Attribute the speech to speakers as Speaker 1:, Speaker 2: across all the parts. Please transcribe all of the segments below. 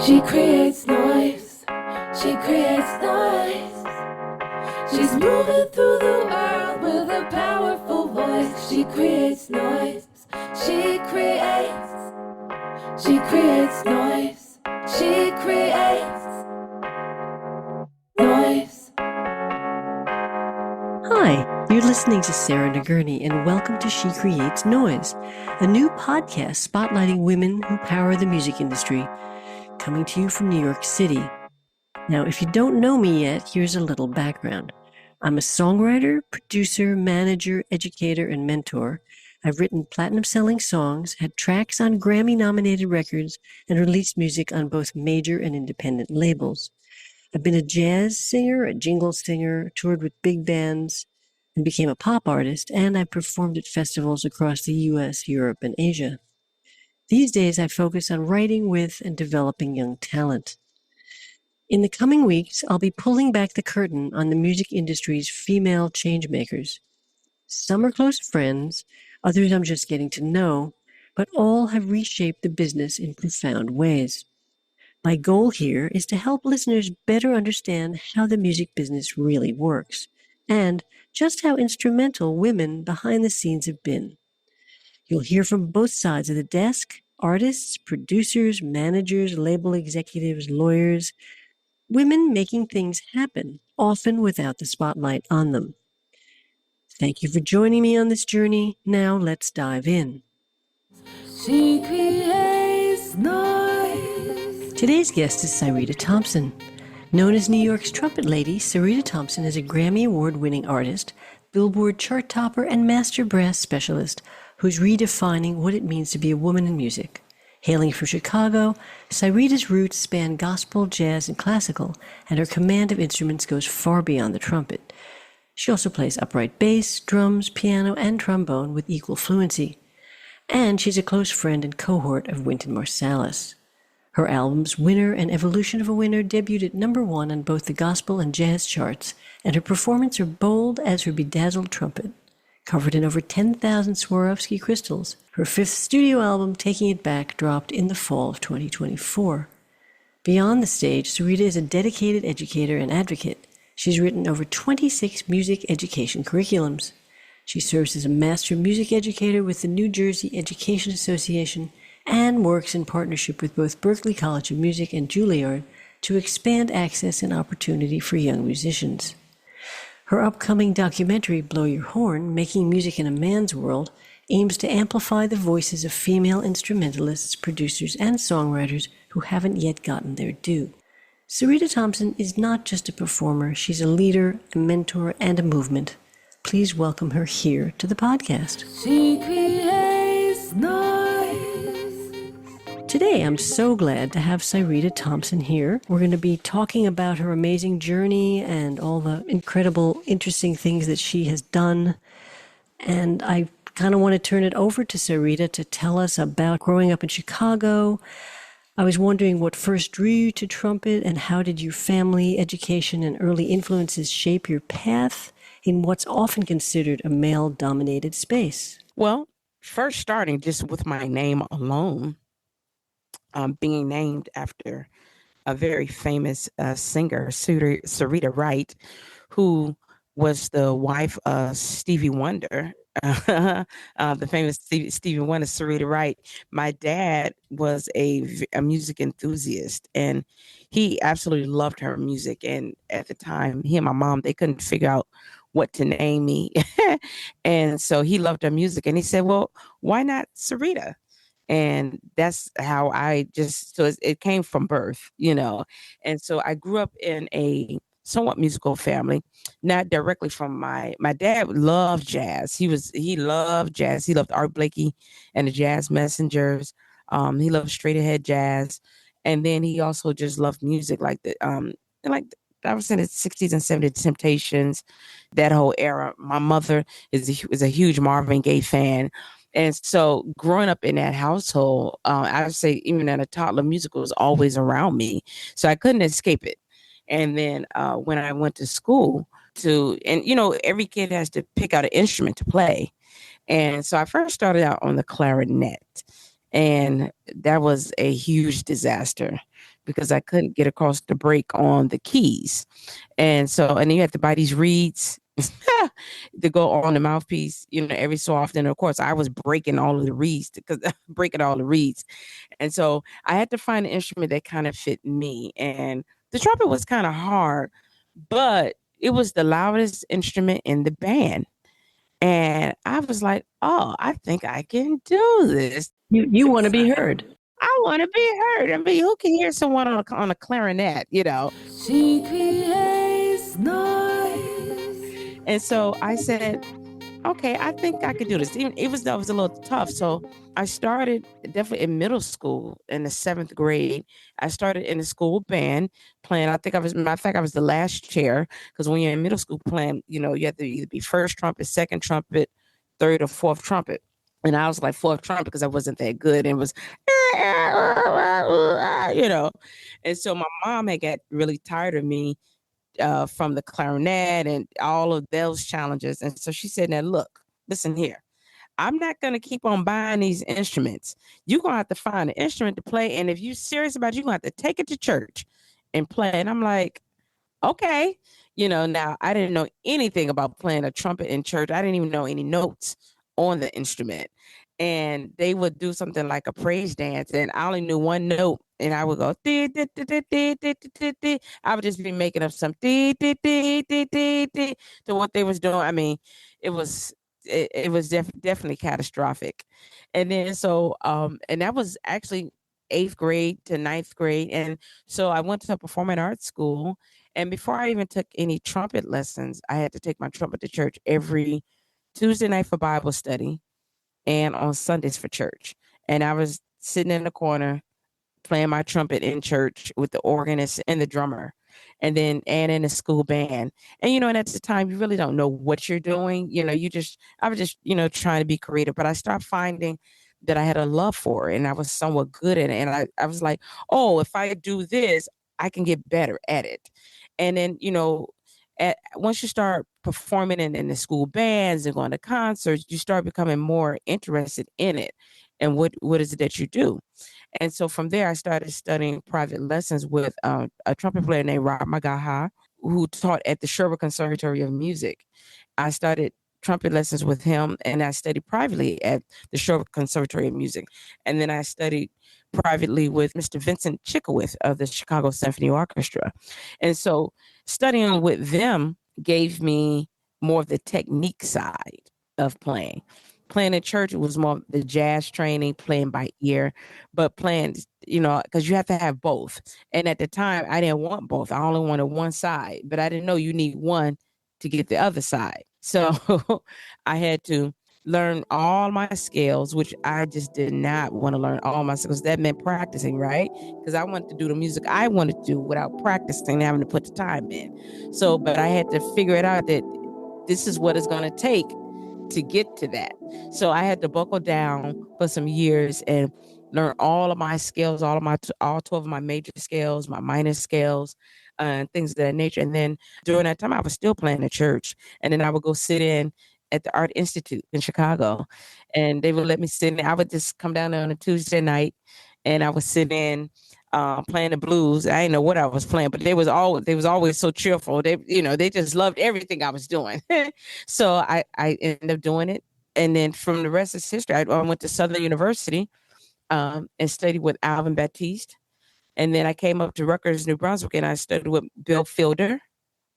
Speaker 1: She creates noise. She creates noise. She's moving through the world with a powerful voice. She creates noise. She creates. She creates noise. She creates noise.
Speaker 2: Hi, you're listening to Sarah Nagurney, and welcome to She Creates Noise, a new podcast spotlighting women who power the music industry, coming to you from New York City. Now, if you don't know me yet, here's a little background. I'm a songwriter, producer, manager, educator, and mentor. I've written platinum-selling songs, had tracks on Grammy-nominated records, and released music on both major and independent labels. I've been a jazz singer, a jingle singer, toured with big bands, and became a pop artist, and I performed at festivals across the US, Europe, and Asia. These days, I focus on writing with and developing young talent. In the coming weeks, I'll be pulling back the curtain on the music industry's female changemakers. Some are close friends, others I'm just getting to know, but all have reshaped the business in profound ways. My goal here is to help listeners better understand how the music business really works, and just how instrumental women behind the scenes have been. You'll hear from both sides of the desk: artists, producers, managers, label executives, lawyers, women making things happen, often without the spotlight on them. Thank you for joining me on this journey. Now let's dive in.
Speaker 1: She creates noise.
Speaker 2: Today's guest is Syreeta Thompson. Known as New York's Trumpet Lady, Syreeta Thompson is a Grammy Award-winning artist, Billboard chart topper, and master brass specialist who's redefining what it means to be a woman in music. Hailing from Chicago, Syreeta's roots span gospel, jazz, and classical, and her command of instruments goes far beyond the trumpet. She also plays upright bass, drums, piano, and trombone with equal fluency. And she's a close friend and cohort of Wynton Marsalis. Her albums Winner and Evolution of a Winner debuted at #1 on both the gospel and jazz charts, and her performances are bold as her bedazzled trumpet. Covered in over 10,000 Swarovski crystals, her 5th studio album, Taking It Back, dropped in the fall of 2024. Beyond the stage, Syreeta is a dedicated educator and advocate. She's written over 26 music education curriculums. She serves as a master music educator with the New Jersey Education Association and works in partnership with both Berklee College of Music and Juilliard to expand access and opportunity for young musicians. Her upcoming documentary, Blow Your Horn, Making Music in a Man's World, aims to amplify the voices of female instrumentalists, producers, and songwriters who haven't yet gotten their due. Syreeta Thompson is not just a performer, she's a leader, a mentor, and a movement. Please welcome her here to the podcast.
Speaker 1: She creates noise.
Speaker 2: Today, I'm so glad to have Syreeta Thompson here. We're going to be talking about her amazing journey and all the incredible, interesting things that she has done. And I kind of want to turn it over to Syreeta to tell us about growing up in Chicago. I was wondering what first drew you to trumpet, and how did your family, education, and early influences shape your path in what's often considered a male-dominated space?
Speaker 3: Well, first starting just with my name alone, being named after a very famous singer, Syreeta Wright, who was the wife of Stevie Wonder, the famous Stevie Wonder, Syreeta Wright. My dad was a music enthusiast, and he absolutely loved her music. And at the time, he and my mom, they couldn't figure out what to name me. And so he loved her music, and he said, well, why not Syreeta? And that's how it came from birth, And so I grew up in a somewhat musical family, not directly from my dad loved jazz. He loved jazz. He loved Art Blakey and the Jazz Messengers. He loved straight ahead jazz. And then he also just loved music like I was in the 60s and 70s, Temptations, that whole era. My mother is a huge Marvin Gaye fan. And so growing up in that household, I would say even at a toddler, music was always around me. So I couldn't escape it. And then when I went to school every kid has to pick out an instrument to play. And so I first started out on the clarinet. And that was a huge disaster because I couldn't get across the break on the keys. And then you have to buy these reeds to go on the mouthpiece, every so often. Of course, I was breaking all of the reeds because breaking all the reeds. And so I had to find an instrument that kind of fit me. And the trumpet was kind of hard, but it was the loudest instrument in the band. And I was like, oh, I think I can do this.
Speaker 2: You want to be heard.
Speaker 3: I want to be heard. I mean, who can hear someone on a clarinet,
Speaker 1: She creates noise.
Speaker 3: And so I said, okay, I think I could do this. Even it was a little tough. So I started definitely in middle school in the 7th grade. I started in the school band playing. I think I was the last chair, because when you're in middle school playing, you have to either be first trumpet, second trumpet, third or fourth trumpet. And I was like fourth trumpet because I wasn't that good, and it was, And so my mom had got really tired of me from the clarinet and all of those challenges. And so she said, now look, listen here. I'm not going to keep on buying these instruments. You're going to have to find an instrument to play. And if you're serious about it, you're going to have to take it to church and play. And I'm like, okay. Now I didn't know anything about playing a trumpet in church. I didn't even know any notes on the instrument. And they would do something like a praise dance, and I only knew one note, and I would go, dee, dee, dee, dee, dee, dee, dee, dee. I would just be making up some dee, dee, dee, dee, dee, dee, to what they was doing. I mean, it was definitely catastrophic. And then and that was actually 8th grade to 9th grade. And so I went to a performing arts school, and before I even took any trumpet lessons, I had to take my trumpet to church every Tuesday night for Bible study and on Sundays for church. And I was sitting in the corner playing my trumpet in church with the organist and the drummer, and in the school band. And and at the time you really don't know what you're doing. I was just trying to be creative, but I started finding that I had a love for it, and I was somewhat good at it. And I was like, oh, if I do this, I can get better at it. And then once you start performing in the school bands and going to concerts, you start becoming more interested in it. And what is it that you do? And so from there, I started studying private lessons with a trumpet player named Rob Magaha, who taught at the Sherwood Conservatory of Music. I started trumpet lessons with him, and I studied privately at the Sherwood Conservatory of Music. And then I studied privately with Mr. Vincent Chikowith of the Chicago Symphony Orchestra. And so studying with them gave me more of the technique side of playing. Playing in church, it was more the jazz training, playing by ear, but playing, because you have to have both. And at the time, I didn't want both. I only wanted one side, but I didn't know you need one to get the other side. So I had to learn all my scales, which I just did not want to learn all my scales. That meant practicing, right? Because I wanted to do the music I wanted to do without practicing, having to put the time in. So, but I had to figure it out that this is what it's going to take to get to that. So I had to buckle down for some years and learn all of my scales, all 12 of my major scales, my minor scales, and things of that nature. And then during that time, I was still playing at church. And then I would go sit in at the Art Institute in Chicago, and they would let me sit in. I would just come down there on a Tuesday night, and I would sit in playing the blues. I didn't know what I was playing, but they was always so cheerful. They just loved everything I was doing. So I ended up doing it. And then from the rest of history, I went to Southern University and studied with Alvin Baptiste. And then I came up to Rutgers, New Brunswick, and I studied with Bill Fielder,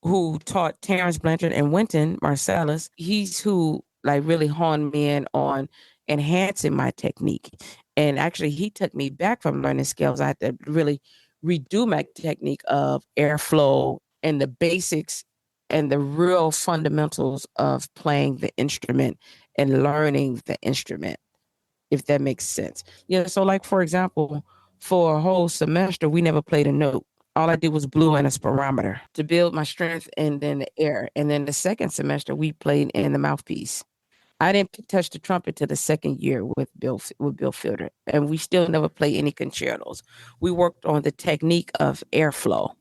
Speaker 3: who taught Terrence Blanchard and Wynton Marsalis. He's who really honed me in on enhancing my technique. And actually, he took me back from learning scales. I had to really redo my technique of airflow and the basics and the real fundamentals of playing the instrument and learning the instrument, if that makes sense. So like, for example, for a whole semester, we never played a note. All I did was blew in a spirometer to build my strength and then the air. And then the second semester, we played in the mouthpiece. I didn't touch the trumpet till the second year with Bill Fielder, and we still never played any concertos. We worked on the technique of airflow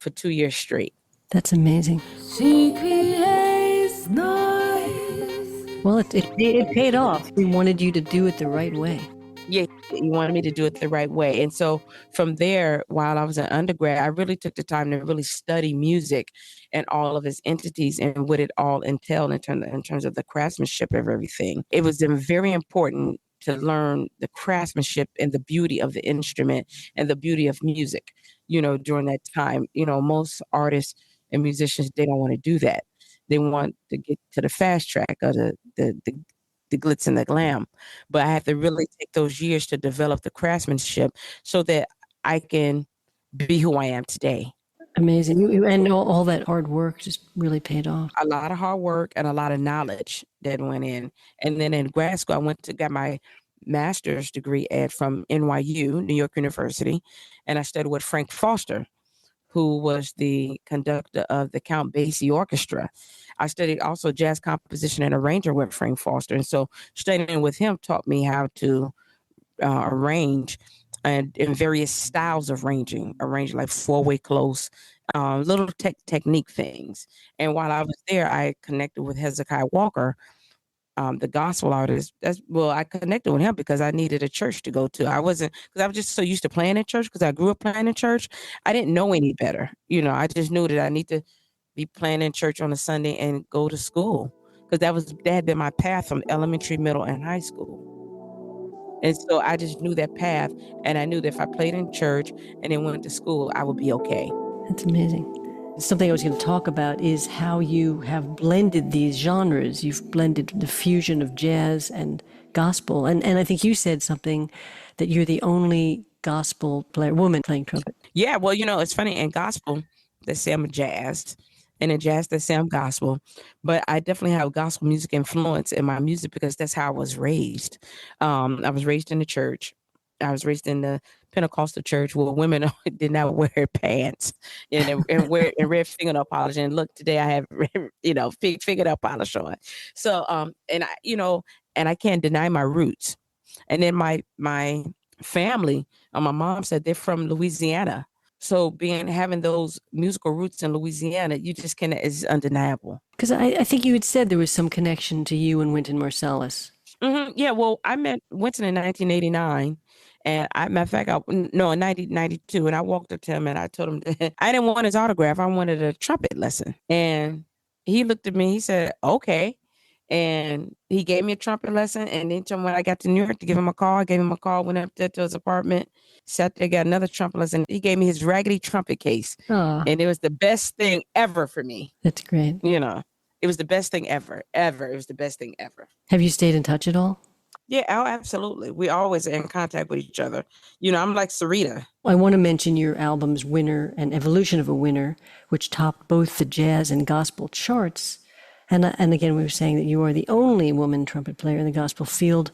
Speaker 3: for 2 years straight.
Speaker 2: That's amazing.
Speaker 1: She creates noise.
Speaker 2: Well, it paid off. We wanted you to do it the right way.
Speaker 3: Yeah, You wanted me to do it the right way. And so from there, while I was an undergrad, I really took the time to really study music and all of its entities and what it all entailed in terms of the craftsmanship of everything. It was very important to learn the craftsmanship and the beauty of the instrument and the beauty of music, during that time. Most artists and musicians, they don't want to do that. They want to get to the fast track or the glitz and the glam. But I have to really take those years to develop the craftsmanship so that I can be who I am today.
Speaker 2: Amazing. And all that hard work just really paid off.
Speaker 3: A lot of hard work and a lot of knowledge that went in. And then in grad school, I went to get my master's degree from NYU, New York University, and I studied with Frank Foster, who was the conductor of the Count Basie Orchestra. I studied also jazz composition and arranging with Frank Foster. And so studying with him taught me how to arrange and in various styles of arranging like four-way close, little technique things. And while I was there, I connected with Hezekiah Walker, the gospel artist. I connected with him because I needed a church to go to. Because I was just so used to playing in church because I grew up playing in church. I didn't know any better. I just knew that I need to be playing in church on a Sunday and go to school because that had been my path from elementary, middle, and high school. And so I just knew that path, and I knew that if I played in church and then went to school, I would be okay.
Speaker 2: That's amazing. Something I was going to talk about is how you have blended these genres. You've blended the fusion of jazz and gospel. And I think you said something that you're the only gospel woman playing trumpet.
Speaker 3: Yeah, well, it's funny. In gospel, they say I'm a jazz. And in jazz, they say I'm gospel. But I definitely have gospel music influence in my music because that's how I was raised. I was raised in the church. I was raised in the Pentecostal church where women did not wear pants and wear fingernail polish. And look, today I have, fingernail polish on. So, and I can't deny my roots. And then my family, on my mom side, they're from Louisiana. So having those musical roots in Louisiana, you just it's undeniable.
Speaker 2: Because I think you had said there was some connection to you and Wynton Marsalis.
Speaker 3: Mm-hmm. Yeah, well, I met Wynton in 1989. And matter of fact, in 1992, and I walked up to him and I told him I didn't want his autograph. I wanted a trumpet lesson. And he looked at me, he said, okay. And he gave me a trumpet lesson. And then when I got to New York to give him a call, I gave him a call, went up there to his apartment, sat there, got another trumpet lesson. He gave me his raggedy trumpet case.
Speaker 2: Aww.
Speaker 3: And it was the best thing ever for me.
Speaker 2: That's great.
Speaker 3: It was the best thing ever. It was the best thing ever.
Speaker 2: Have you stayed in touch at all?
Speaker 3: Yeah, absolutely. We always in contact with each other. I'm like Syreeta.
Speaker 2: I want to mention your albums Winner and Evolution of a Winner, which topped both the jazz and gospel charts. And again, we were saying that you are the only woman trumpet player in the gospel field.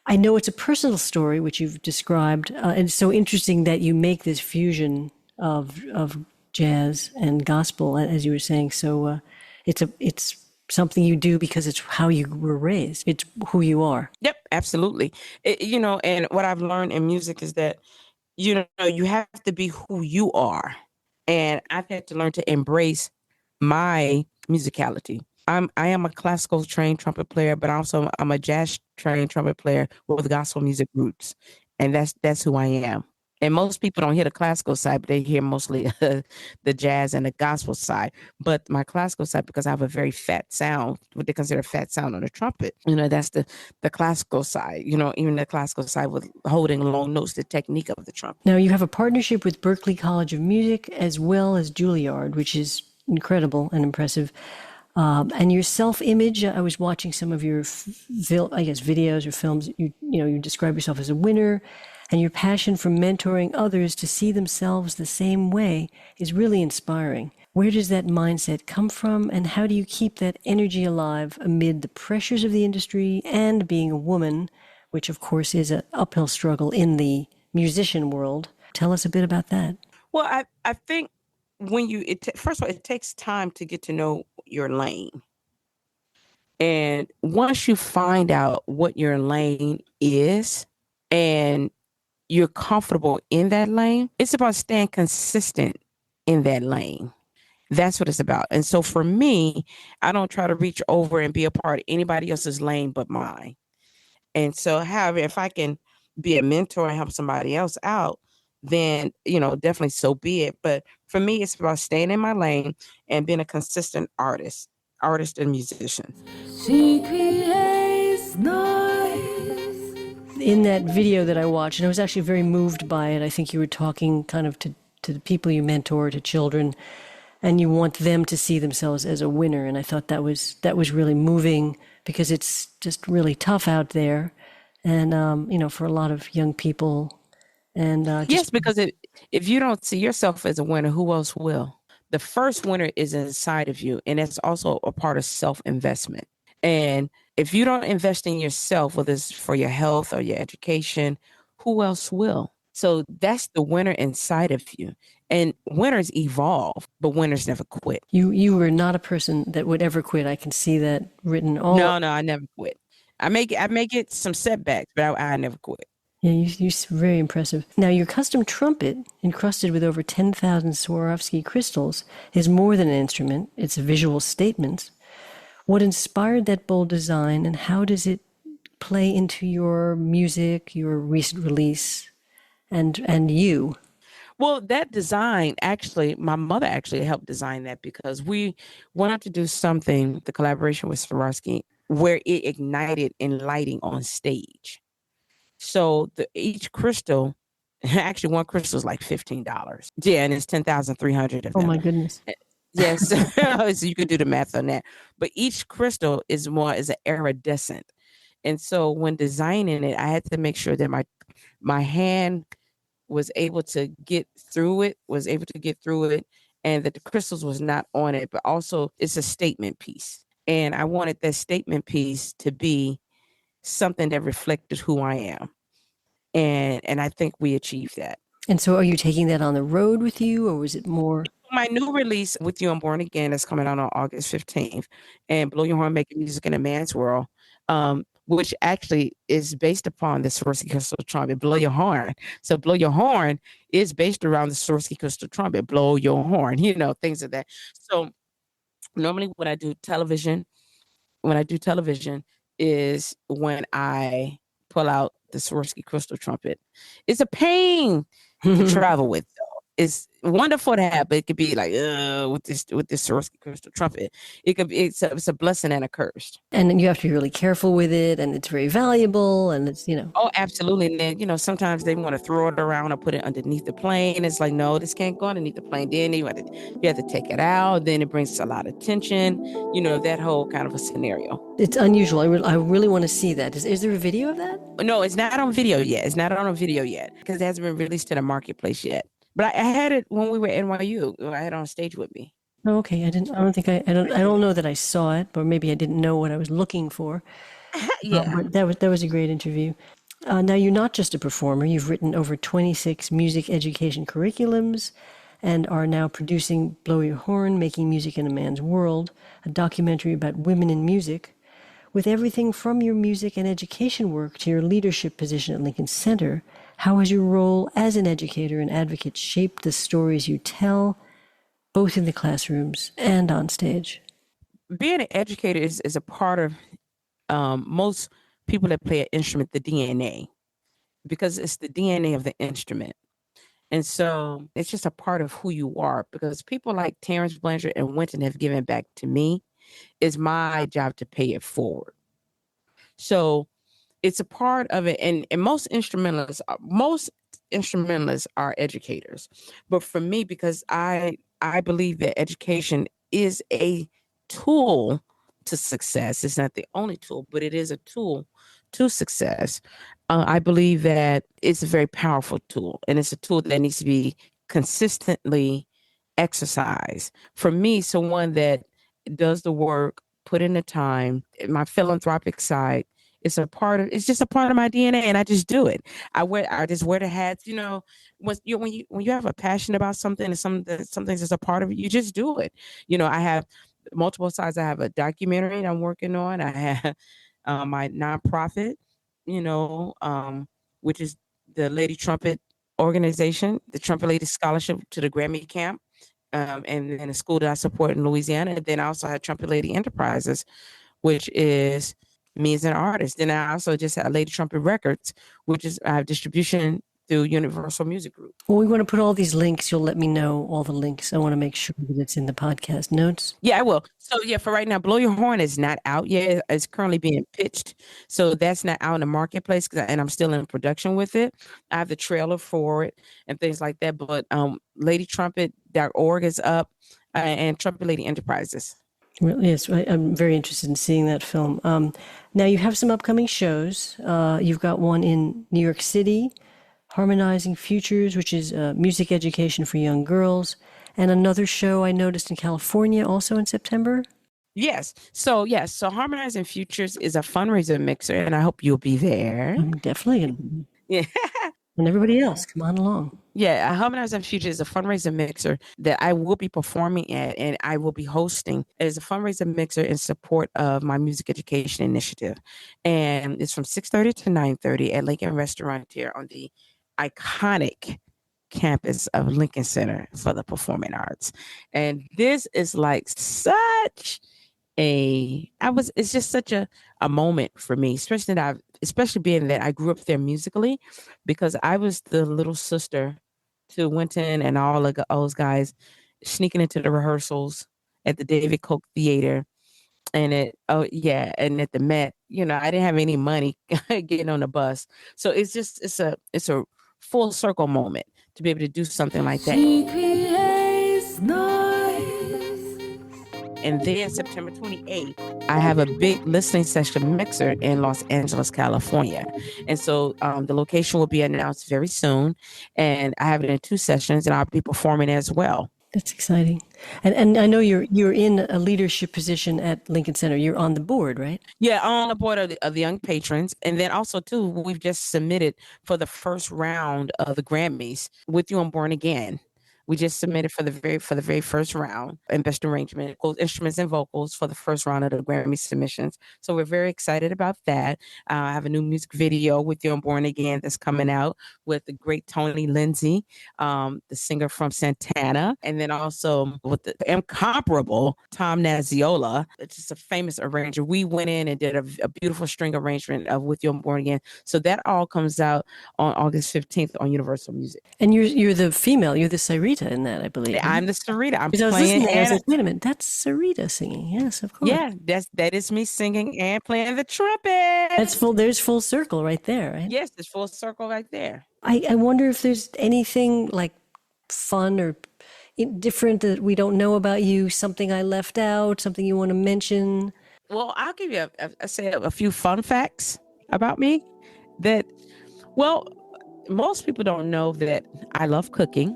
Speaker 2: I know it's a personal story, which you've described. And it's so interesting that you make this fusion of jazz and gospel, as you were saying. So it's something you do because it's how you were raised. It's who you are.
Speaker 3: Yep, absolutely. And what I've learned in music is that, you have to be who you are. And I've had to learn to embrace my musicality. I am a classical trained trumpet player, but also I'm a jazz trained trumpet player with gospel music roots. And that's who I am. And most people don't hear the classical side, but they hear mostly the jazz and the gospel side. But my classical side, because I have a very fat sound, what they consider a fat sound on the trumpet, that's the classical side, even the classical side with holding long notes, the technique of the trumpet.
Speaker 2: Now, you have a partnership with Berklee College of Music as well as Juilliard, which is incredible and impressive. And your self-image, I was watching some of your, videos or films. You describe yourself as a winner, and your passion for mentoring others to see themselves the same way is really inspiring. Where does that mindset come from, and how do you keep that energy alive amid the pressures of the industry and being a woman, which of course is an uphill struggle in the musician world? Tell us a bit about that.
Speaker 3: Well, I think first of all, it takes time to get to know your lane. And once you find out what your lane is and you're comfortable in that lane, it's about staying consistent in that lane. That's what it's about. And so for me, I don't try to reach over and be a part of anybody else's lane but mine. And so, however, if I can be a mentor and help somebody else out, then, definitely so be it. But for me, it's about staying in my lane and being a consistent artist and musician.
Speaker 1: She creates noise.
Speaker 2: In that video that I watched, and I was actually very moved by it. I think you were talking kind of to the people you mentor, to children, and you want them to see themselves as a winner. And I thought that was really moving, because it's just really tough out there, and for a lot of young people. And
Speaker 3: Yes, because if you don't see yourself as a winner, who else will? The first winner is inside of you, and it's also a part of self-investment. And if you don't invest in yourself, whether it's for your health or your education, who else will? So that's the winner inside of you. And winners evolve, but winners never quit.
Speaker 2: You were not a person that would ever quit. I can see that written all.
Speaker 3: No, I never quit. I may get some setbacks, but I never quit.
Speaker 2: Yeah, you're very impressive. Now, your custom trumpet, encrusted with over 10,000 Swarovski crystals, is more than an instrument. It's a visual statement. What inspired that bold design, and how does it play into your music, your recent release, and you?
Speaker 3: Well, that design, actually, my mother actually helped design that, because we wanted to do something, the collaboration with Swarovski, where it ignited in lighting on stage. So each crystal, actually one crystal is like $15. Yeah, and it's 10,300 of them.
Speaker 2: Oh my goodness.
Speaker 3: Yes, so you could do the math on that. But each crystal is an iridescent. And so when designing it, I had to make sure that my hand was able to get through it, and that the crystals was not on it, but also it's a statement piece. And I wanted that statement piece to be something that reflected who I am. And I think we achieved that.
Speaker 2: And so are you taking that on the road with you, or was it more?
Speaker 3: My new release, With You I'm Born Again, is coming out on August 15th, and Blow Your Horn, Making Music in a Man's World, which actually is based upon the Swarovski crystal trumpet, Blow Your Horn. So Blow Your Horn is based around the Swarovski crystal trumpet, blow your horn, things of that. So normally when I do television is when I pull out the Swarovski crystal trumpet. It's a pain to travel with, though. It's wonderful to have, but it could be like, with this Swarovski crystal trumpet. It's a blessing and a curse.
Speaker 2: And you have to be really careful with it, and it's very valuable, and it's.
Speaker 3: Oh, absolutely. And then, sometimes they want to throw it around or put it underneath the plane. It's like, no, this can't go underneath the plane. Then you have to take it out. Then it brings a lot of tension, that whole kind of a scenario.
Speaker 2: It's unusual. I really want to see that. Is there a video of that?
Speaker 3: No, it's not on video yet. Because it hasn't been released to the marketplace yet. But I had it when we were at NYU. I had it on stage with me.
Speaker 2: Oh, okay. I don't know that I saw it, or maybe I didn't know what I was looking for.
Speaker 3: Yeah.
Speaker 2: But that was a great interview. Now, you're not just a performer. You've written over 26 music education curriculums and are now producing Blow Your Horn, Making Music in a Man's World, a documentary about women in music. With everything from your music and education work to your leadership position at Lincoln Center, how has your role as an educator and advocate shaped the stories you tell, both in the classrooms and on stage?
Speaker 3: Being an educator is a part of most people that play an instrument, the DNA, because it's the DNA of the instrument. And so it's just a part of who you are, because people like Terrence Blanchard and Winton have given back to me. It's my job to pay it forward. So it's a part of it. And most instrumentalists are educators. But for me, because I believe that education is a tool to success. It's not the only tool, but it is a tool to success. I believe that it's a very powerful tool, and it's a tool that needs to be consistently exercised. For me, someone that does the work, put in the time, my philanthropic side, it's just a part of my DNA, and I just do it. I just wear the hats. When you have a passion about something, and some things is a part of it, you just do it. I have multiple sides. I have a documentary that I'm working on. I have my nonprofit, which is the Lady Trumpet organization, the Trumpet Lady Scholarship to the Grammy Camp, and then a school that I support in Louisiana. And then I also have Trumpet Lady Enterprises, which is me as an artist. Then I also just had Lady Trumpet Records, which is I have distribution through Universal Music Group.
Speaker 2: Well, we want to put all these links. You'll let me know all the links. I want to make sure that it's in the podcast notes.
Speaker 3: Yeah, I will. So yeah, for right now, Blow Your Horn is not out yet. It's currently being pitched. So that's not out in the marketplace, and I'm still in production with it. I have the trailer for it and things like that. But ladytrumpet.org is up, and Trumpet Lady Enterprises.
Speaker 2: Well, yes, I'm very interested in seeing that film. Now you have some upcoming shows. You've got one in New York City, Harmonizing Futures, which is music education for young girls, and another show I noticed in California also in September.
Speaker 3: Yes. So Harmonizing Futures is a fundraiser mixer, and I hope you'll be there.
Speaker 2: I'm definitely going to be.
Speaker 3: Yeah.
Speaker 2: And everybody else, come on along.
Speaker 3: Yeah, Harmonizing Futures is a fundraiser mixer that I will be performing at, and I will be hosting as a fundraiser mixer in support of my music education initiative. And it's from 6:30 to 9:30 at Lincoln Restaurant here on the iconic campus of Lincoln Center for the Performing Arts. And this is like it's just such a moment for me, especially being that I grew up there musically, because I was the little sister to Winton and all of those guys sneaking into the rehearsals at the David Koch Theater. And at the Met, I didn't have any money getting on the bus. So it's a full circle moment to be able to do something like that.
Speaker 1: She creates noise.
Speaker 3: And then September 28th, I have a big listening session mixer in Los Angeles, California. And so the location will be announced very soon. And I have it in 2 sessions, and I'll be performing as well.
Speaker 2: That's exciting. And I know you're in a leadership position at Lincoln Center. You're on the board, right?
Speaker 3: Yeah, on the board of the young patrons. And then also, too, we've just submitted for the first round of the Grammys With You on Born Again. We just submitted for the very first round, and best arrangement, instruments and vocals for the first round of the Grammy submissions. So we're very excited about that. I have a new music video With You on Born Again that's coming out with the great Tony Lindsay, the singer from Santana, and then also with the incomparable Tom Naziola, it's just a famous arranger. We went in and did a beautiful string arrangement of With You on Born Again. So that all comes out on August 15th on Universal Music.
Speaker 2: And you're the female. You're the Syreeta in that, I believe.
Speaker 3: I'm the Syreeta. I'm
Speaker 2: because I was
Speaker 3: playing.
Speaker 2: listening, I was like, wait a minute, that's Syreeta singing. Yes, of course.
Speaker 3: Yeah, that is me singing and playing the trumpet.
Speaker 2: That's full. There's full circle right there, right?
Speaker 3: Yes, there's full circle right there.
Speaker 2: I wonder if there's anything like fun or different that we don't know about you. Something I left out. Something you want to mention.
Speaker 3: Well, I'll give you a few fun facts about me. Most people don't know that I love cooking.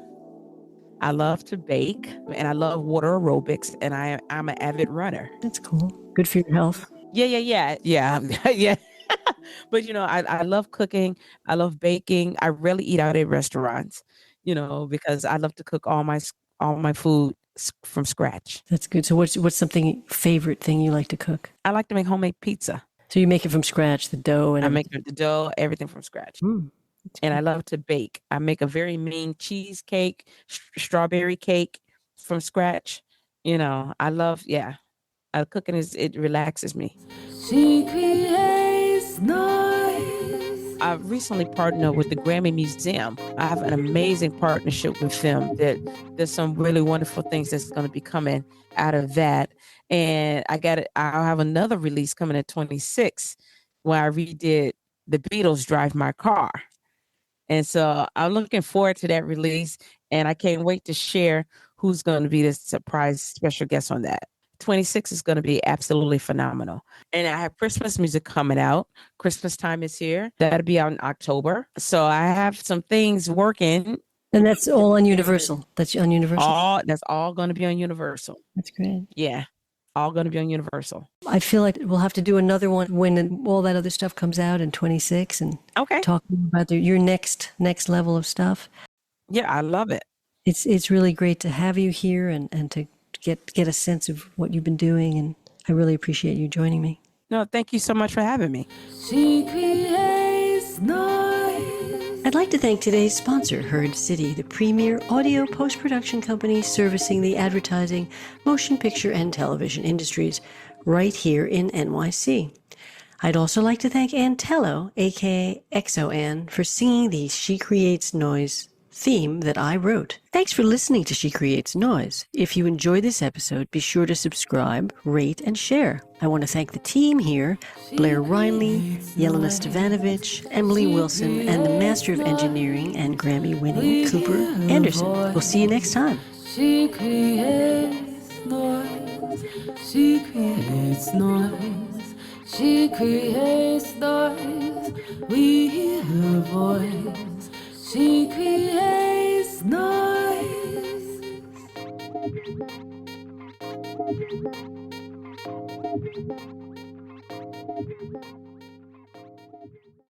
Speaker 3: I love to bake, and I love water aerobics, and I'm an avid runner.
Speaker 2: That's cool. Good for your health.
Speaker 3: Yeah. Yeah. But I love cooking. I love baking. I rarely eat out at restaurants, because I love to cook all my food from scratch.
Speaker 2: That's good. So what's something favorite thing you like to cook?
Speaker 3: I like to make homemade pizza.
Speaker 2: So you make it from scratch, the dough, and
Speaker 3: I make the dough, everything from scratch. And I love to bake. I make a very mean cheesecake, strawberry cake from scratch. I love, cooking it relaxes me.
Speaker 1: She creates noise.
Speaker 3: I recently partnered with the Grammy Museum. I have an amazing partnership with them. There's some really wonderful things that's going to be coming out of that. And I'll have another release coming at 26 where I redid the Beatles' Drive My Car. And so I'm looking forward to that release, and I can't wait to share who's going to be the surprise special guest on that. 26 is going to be absolutely phenomenal. And I have Christmas music coming out. Christmas time is here. That'll be out in October. So I have some things working.
Speaker 2: And that's all on Universal. That's on Universal.
Speaker 3: That's all going to be on Universal.
Speaker 2: That's great.
Speaker 3: Yeah. All going to be on Universal.
Speaker 2: I feel like we'll have to do another one when all that other stuff comes out in 26 and talk about your next level of stuff.
Speaker 3: Yeah, I love it.
Speaker 2: It's really great to have you here and to get a sense of what you've been doing, and I really appreciate you joining me.
Speaker 3: No, thank you so much for having me.
Speaker 1: She creates noise.
Speaker 2: I'd like to thank today's sponsor, Heard City, the premier audio post-production company servicing the advertising, motion picture, and television industries right here in NYC. I'd also like to thank Ann Tello, aka XO Ann, for singing the She Creates Noise theme that I wrote. Thanks for listening to She Creates Noise. If you enjoyed this episode, be sure to subscribe, rate, and share. I want to thank the team here, Blair Reinley, Yelena Stavanovich, Emily Wilson, and the Master of Engineering and Grammy-winning Cooper Anderson. We'll see you next time.
Speaker 1: She creates noise. She creates noise. She creates noise. We hear her voice. She creates